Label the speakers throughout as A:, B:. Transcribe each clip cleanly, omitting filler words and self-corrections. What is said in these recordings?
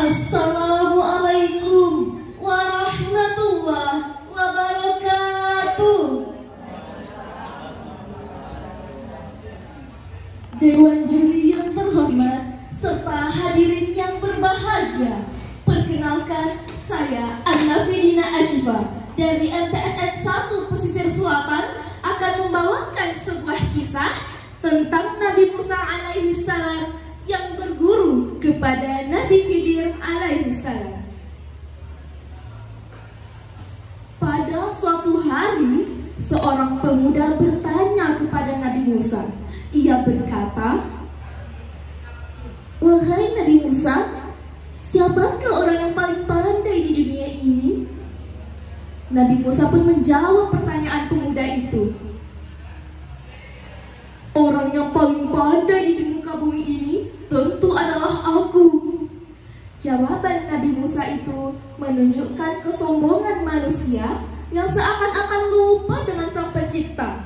A: Assalamualaikum warahmatullahi wabarakatuh. Dewan juri yang terhormat serta hadirin yang berbahagia, perkenalkan saya Anna-Fedina Ashifa dari MTSN 1 Pesisir Selatan akan membawakan sebuah kisah tentang Nabi Musa alaihi salam yang berguru kepada Nabi Khidir alaihi salam. Pada suatu hari, seorang pemuda bertanya kepada Nabi Musa. Ia berkata, "Wahai Nabi Musa, siapakah orang yang paling pandai di dunia ini?" Nabi Musa pun menjawab pertanyaan pemuda itu. "Orang yang paling pandai di muka bumi ini tentu adalah aku." Jawaban Nabi Musa itu menunjukkan kesombongan manusia yang seakan-akan lupa dengan Sang Pencipta.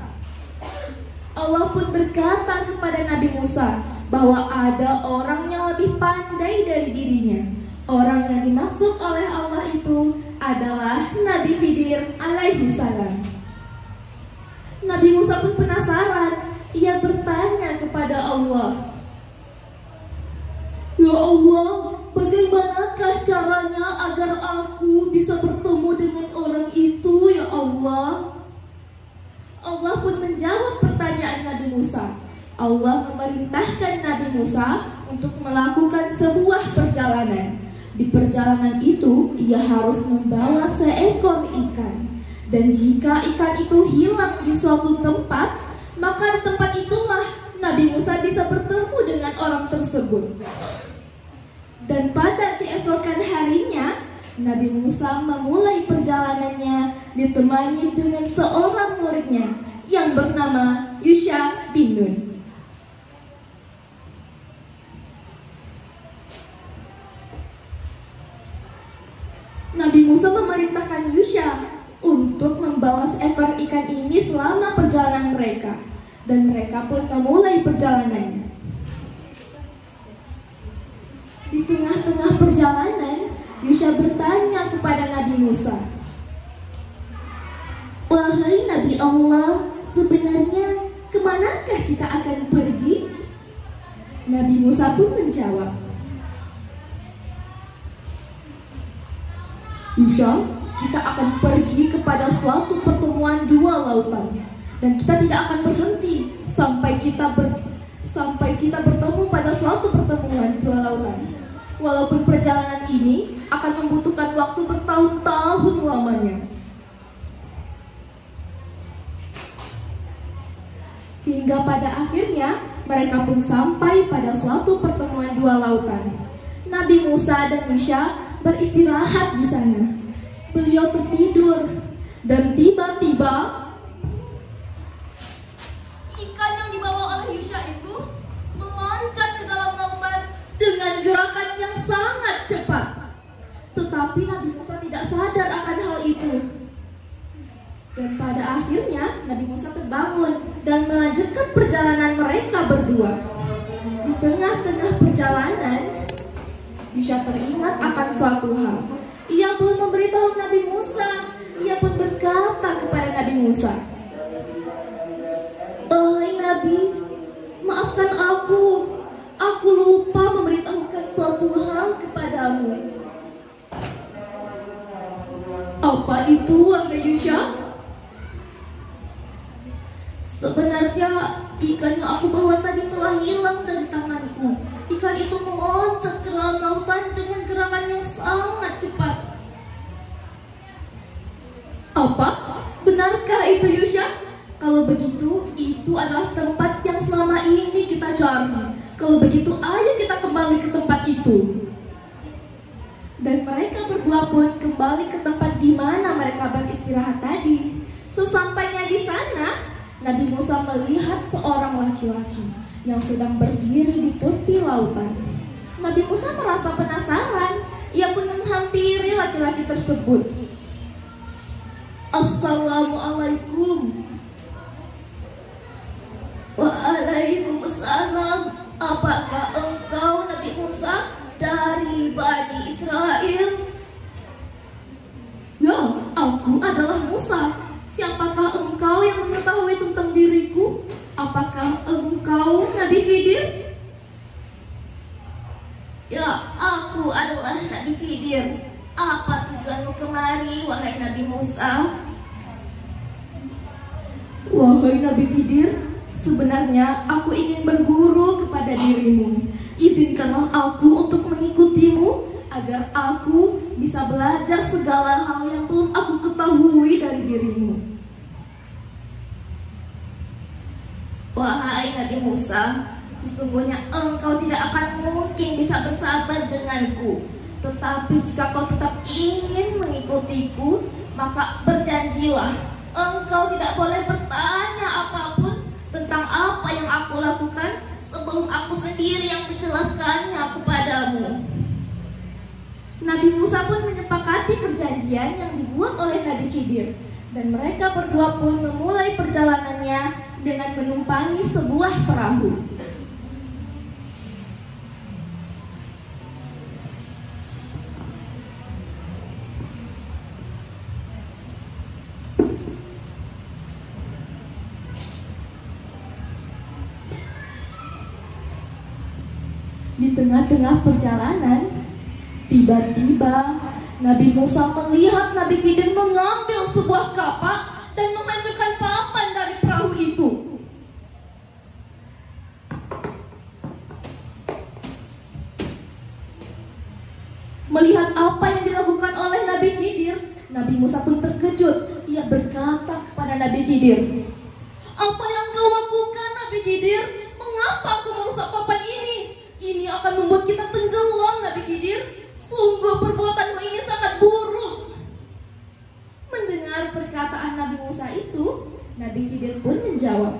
A: Allah pun berkata kepada Nabi Musa bahwa ada orang yang lebih pandai dari dirinya. Orang yang dimaksud oleh Allah itu adalah Nabi Khidir alaihi salam. Nabi Musa pun penasaran. Ia bertanya kepada Allah, "Ya Allah, bagaimanakah caranya agar aku bisa bertemu dengan orang itu, ya Allah?" Allah pun menjawab pertanyaan Nabi Musa. Allah memerintahkan Nabi Musa untuk melakukan sebuah perjalanan. Di perjalanan itu, ia harus membawa seekor ikan. Dan jika ikan itu hilang di suatu tempat, maka di tempat itulah Nabi Musa bisa bertemu dengan orang tersebut. Dan pada keesokan harinya, Nabi Musa memulai perjalanannya ditemani dengan seorang muridnya yang bernama Yusha bin Nun. Nabi Musa memerintahkan Yusha untuk membawa seekor ikan ini selama perjalanan mereka, dan mereka pun memulai perjalanannya. Di tengah-tengah perjalanan, Yusha bertanya kepada Nabi Musa, "Wahai Nabi Allah, sebenarnya kemanakah kita akan pergi?" Nabi Musa pun menjawab, "Yusha, kita akan pergi kepada suatu pertemuan dua lautan, dan kita tidak akan berhenti sampai kita bertemu pada suatu pertemuan dua lautan. Walaupun perjalanan ini akan membutuhkan waktu bertahun-tahun lamanya." Hingga pada akhirnya mereka pun sampai pada suatu pertemuan dua lautan. Nabi Musa dan Yusha beristirahat di sana. Beliau tertidur dan tiba-tiba ikan yang dibawa oleh Yusha itu meloncat ke dalam lautan dengan gerakan yang sangat cepat. Tetapi Nabi Musa tidak sadar akan hal itu. Dan pada akhirnya Nabi Musa terbangun dan melanjutkan perjalanan mereka berdua. Di tengah-tengah perjalanan, Yusha teringat akan suatu hal. Ia pun memberitahu Nabi Musa. Ia pun berkata kepada Nabi Musa, "Wahai Nabi, maafkan aku. Aku lupa memberitahukan suatu hal kepadamu." "Apa itu, wahai Yusha?" "Sebenarnya ikan yang aku bawa tadi telah hilang dari tanganku. Ikan itu meloncat ke dalam lautan dengan gerakan yang sangat cepat." "Apa? Benarkah itu, Yusha? Kalau begitu, itu adalah tempat yang selama ini kita cari. Kalau begitu, ayo kita kembali ke tempat itu." Dan mereka berdua pun kembali ke tempat di mana mereka beristirahat tadi. Sesampainya di sana, Nabi Musa melihat seorang laki-laki yang sedang berdiri di tepi lautan. Nabi Musa merasa penasaran. Ia pun menghampiri laki-laki tersebut. "Assalamualaikum." "Waalaikumsalam. Apakah engkau Nabi Musa dari Bani Aku adalah Musa. Siapakah engkau yang mengetahui tentang diriku? Apakah engkau Nabi Khidir? Ya, aku adalah Nabi Khidir. Apa tujuanmu kemari, wahai Nabi Musa? Wahai Nabi Khidir, sebenarnya aku ingin berguru kepada dirimu. Izinkanlah aku untuk mengikutimu agar aku bisa belajar segala hal yang belum aku ketahui dari dirimu. Wahai Nabi Musa, sesungguhnya engkau tidak akan mungkin bisa bersahabat denganku. Tetapi jika kau tetap ingin mengikutiku, maka berjanjilah engkau tidak boleh bertanya apapun tentang apa yang aku lakukan sebelum aku sendiri yang menjelaskannya kepadamu. Nabi Musa pun menyepakati perjanjian yang dibuat oleh Nabi Khidir, dan mereka berdua pun memulai perjalanannya dengan menumpangi sebuah perahu. Di tengah-tengah perjalanan, tiba-tiba Nabi Musa melihat Nabi Khidir mengambil sebuah kapak dan menghancurkan papan dari perahu itu. Melihat apa yang dilakukan oleh Nabi Khidir, Nabi Musa pun terkejut. Ia berkata kepada Nabi Khidir, "Apa yang kau lakukan, Nabi Khidir? Mengapa kau merusak papan ini? Ini akan membuat kita tenggelam, Nabi Khidir. Sungguh perbuatanmu ini sangat buruk." Mendengar perkataan Nabi Musa itu, Nabi Khidir pun menjawab,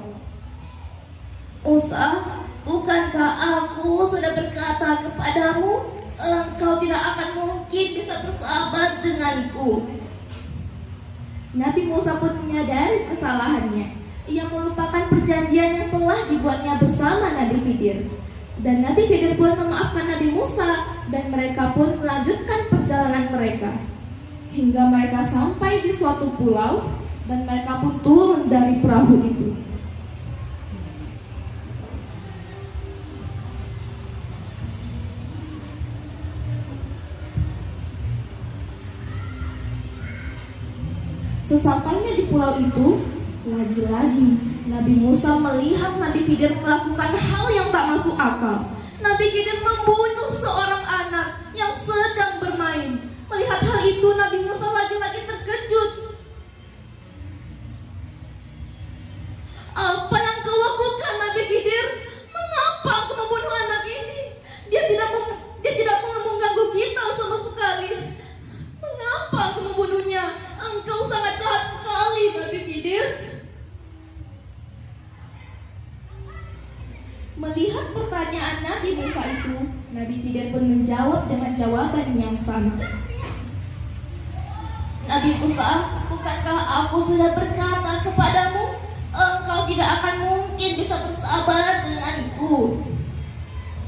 A: "Musa, bukankah aku sudah berkata kepadamu, engkau tidak akan mungkin bisa bersahabat denganku?" Nabi Musa pun menyadari kesalahannya. Ia melupakan perjanjian yang telah dibuatnya bersama Nabi Khidir. Dan Nabi Khidir pun memaafkan Nabi Musa, dan mereka pun melanjutkan perjalanan mereka hingga mereka sampai di suatu pulau, dan mereka pun turun dari perahu itu. Sesampainya di pulau itu, lagi-lagi Nabi Musa melihat Nabi Khidir melakukan hal yang tak masuk akal. Nabi Khidir membunuh seorang anak yang sedang bermain. Melihat hal itu, Nabi Musa lagi-lagi terkejut. "Apa yang kau lakukan, Nabi Khidir? Mengapa kau membunuh anak ini? Dia tidak mengganggu kita sama sekali. Mengapa kau membunuhnya? Engkau sangat jahat sekali, Nabi Khidir." Melihat pertanyaan Nabi Musa itu, Nabi Khidir pun menjawab dengan jawaban yang sama. "Nabi Musa, bukankah aku sudah berkata kepadamu, engkau tidak akan mungkin bisa bersahabat denganku?"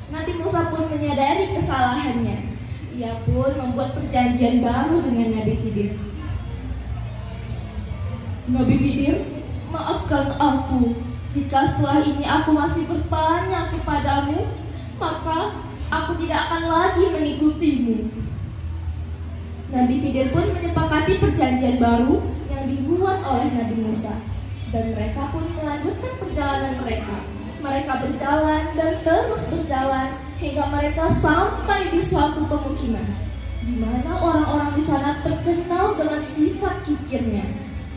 A: Nabi Musa pun menyadari kesalahannya. Ia pun membuat perjanjian baru dengan Nabi Khidir. "Nabi Khidir, maafkan aku. Jika setelah ini aku masih bertanya kepadamu, maka aku tidak akan lagi mengikutimu." Nabi Khidir pun menyepakati perjanjian baru yang dibuat oleh Nabi Musa, dan mereka pun melanjutkan perjalanan mereka. Mereka berjalan dan terus berjalan hingga mereka sampai di suatu pemukiman, di mana orang-orang di sana terkenal dengan sifat kikirnya.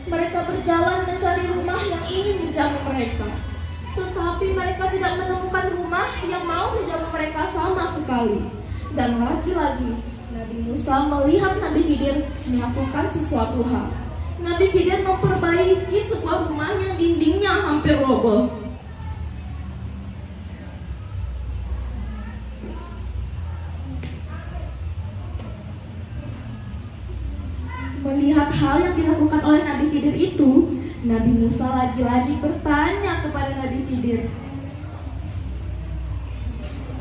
A: Mereka berjalan mencari rumah yang ingin menjamu mereka, tetapi mereka tidak menemukan rumah yang mau menjamu mereka sama sekali. Dan lagi-lagi Nabi Musa melihat Nabi Khidir melakukan sesuatu hal. Nabi Khidir memperbaiki sebuah rumah yang dindingnya hampir roboh. Melihat hal yang dilakukan oleh Nabi Khidir itu, Nabi Musa lagi-lagi bertanya kepada Nabi Khidir,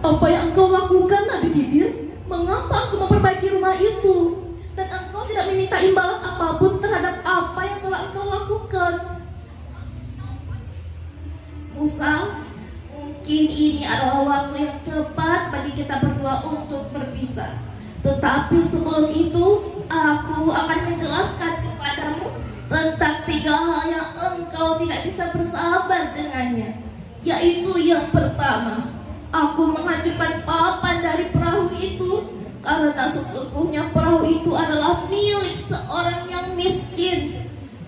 A: "Apa yang engkau lakukan, Nabi Khidir? Mengapa engkau memperbaiki rumah itu? Dan engkau tidak meminta imbalan apapun terhadap apa yang telah engkau lakukan. Musa, mungkin ini adalah waktu yang tepat bagi kita berdua untuk berpisah. Tetapi sebelum itu, aku akan menjelaskan kepadamu tentang 3 hal yang engkau tidak bisa bersabar dengannya. Yaitu yang pertama, aku menghancurkan papan dari perahu itu karena sesungguhnya perahu itu adalah milik seorang yang miskin.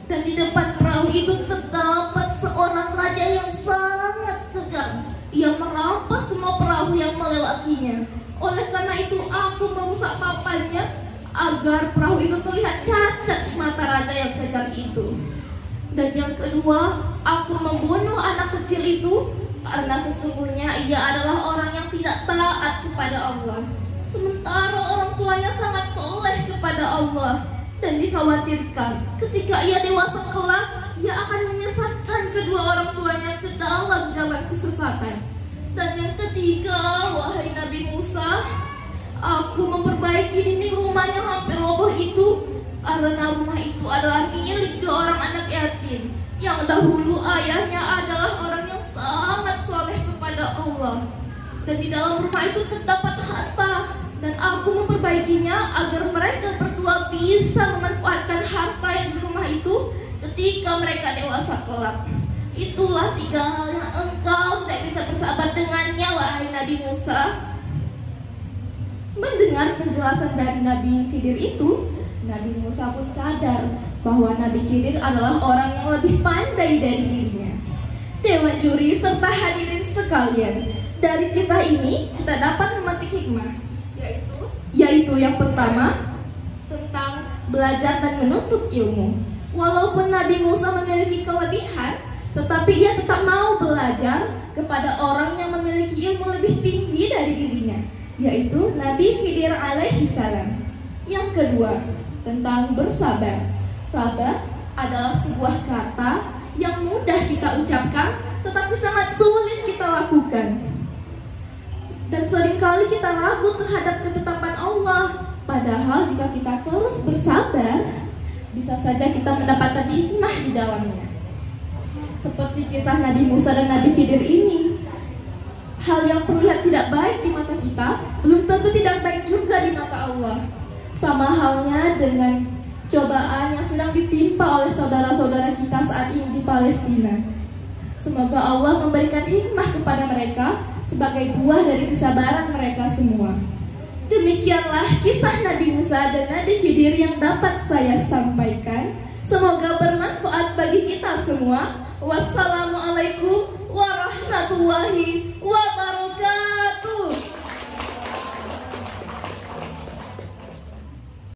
A: Dan di depan perahu itu terdapat seorang raja yang sangat kejam. Ia merampas semua perahu yang melewatinya. Oleh karena itu aku merusak papannya agar perahu itu terlihat cacat di mata raja yang kejam itu. Dan yang kedua, aku membunuh anak kecil itu karena sesungguhnya ia adalah orang yang tidak taat kepada Allah. Sementara orang tuanya sangat soleh kepada Allah. Dan dikhawatirkan ketika ia dewasa kelak, ia akan menyesatkan kedua orang tuanya ke dalam jalan kesesatan. Dan yang ketiga, wahai Nabi Musa, aku memperbaiki dinding rumah yang hampir roboh itu karena rumah itu adalah milik 2 orang anak yatim yang dahulu ayahnya adalah orang yang sangat soleh kepada Allah. Dan di dalam rumah itu terdapat harta, dan aku memperbaikinya agar mereka berdua bisa memanfaatkan harta yang di rumah itu ketika mereka dewasa kelak. Itulah 3 hal yang engkau tidak bisa bersabar dengannya, wahai Nabi Musa. Mendengar penjelasan dari Nabi Khidir itu, Nabi Musa pun sadar bahwa Nabi Khidir adalah orang yang lebih pandai dari dirinya. Dewan juri serta hadirin sekalian, dari kisah ini kita dapat memetik hikmah, yaitu yang pertama, tentang belajar dan menuntut ilmu. Walaupun Nabi Musa memiliki kelebihan, tetapi ia tetap mau belajar kepada orang yang memiliki ilmu lebih tinggi dari dirinya, yaitu Nabi Khidir alaihi salam. Yang kedua, tentang bersabar. Sabar adalah sebuah kata yang mudah kita ucapkan, tetapi sangat sulit kita lakukan. Dan seringkali kita ragu terhadap ketetapan Allah. Padahal jika kita terus bersabar, bisa saja kita mendapatkan hikmah di dalamnya. Seperti kisah Nabi Musa dan Nabi Khidir ini. Hal yang terlihat tidak baik di mata kita belum tentu tidak baik juga di mata Allah. Sama halnya dengan cobaan yang sedang ditimpa oleh saudara-saudara kita saat ini di Palestina. Semoga Allah memberikan hikmah kepada mereka sebagai buah dari kesabaran mereka semua. Demikianlah kisah Nabi Musa dan Nabi Khidir yang dapat saya sampaikan. Semoga bermanfaat bagi kita semua. Wassalamualaikum warahmatullahi wabarakatuh.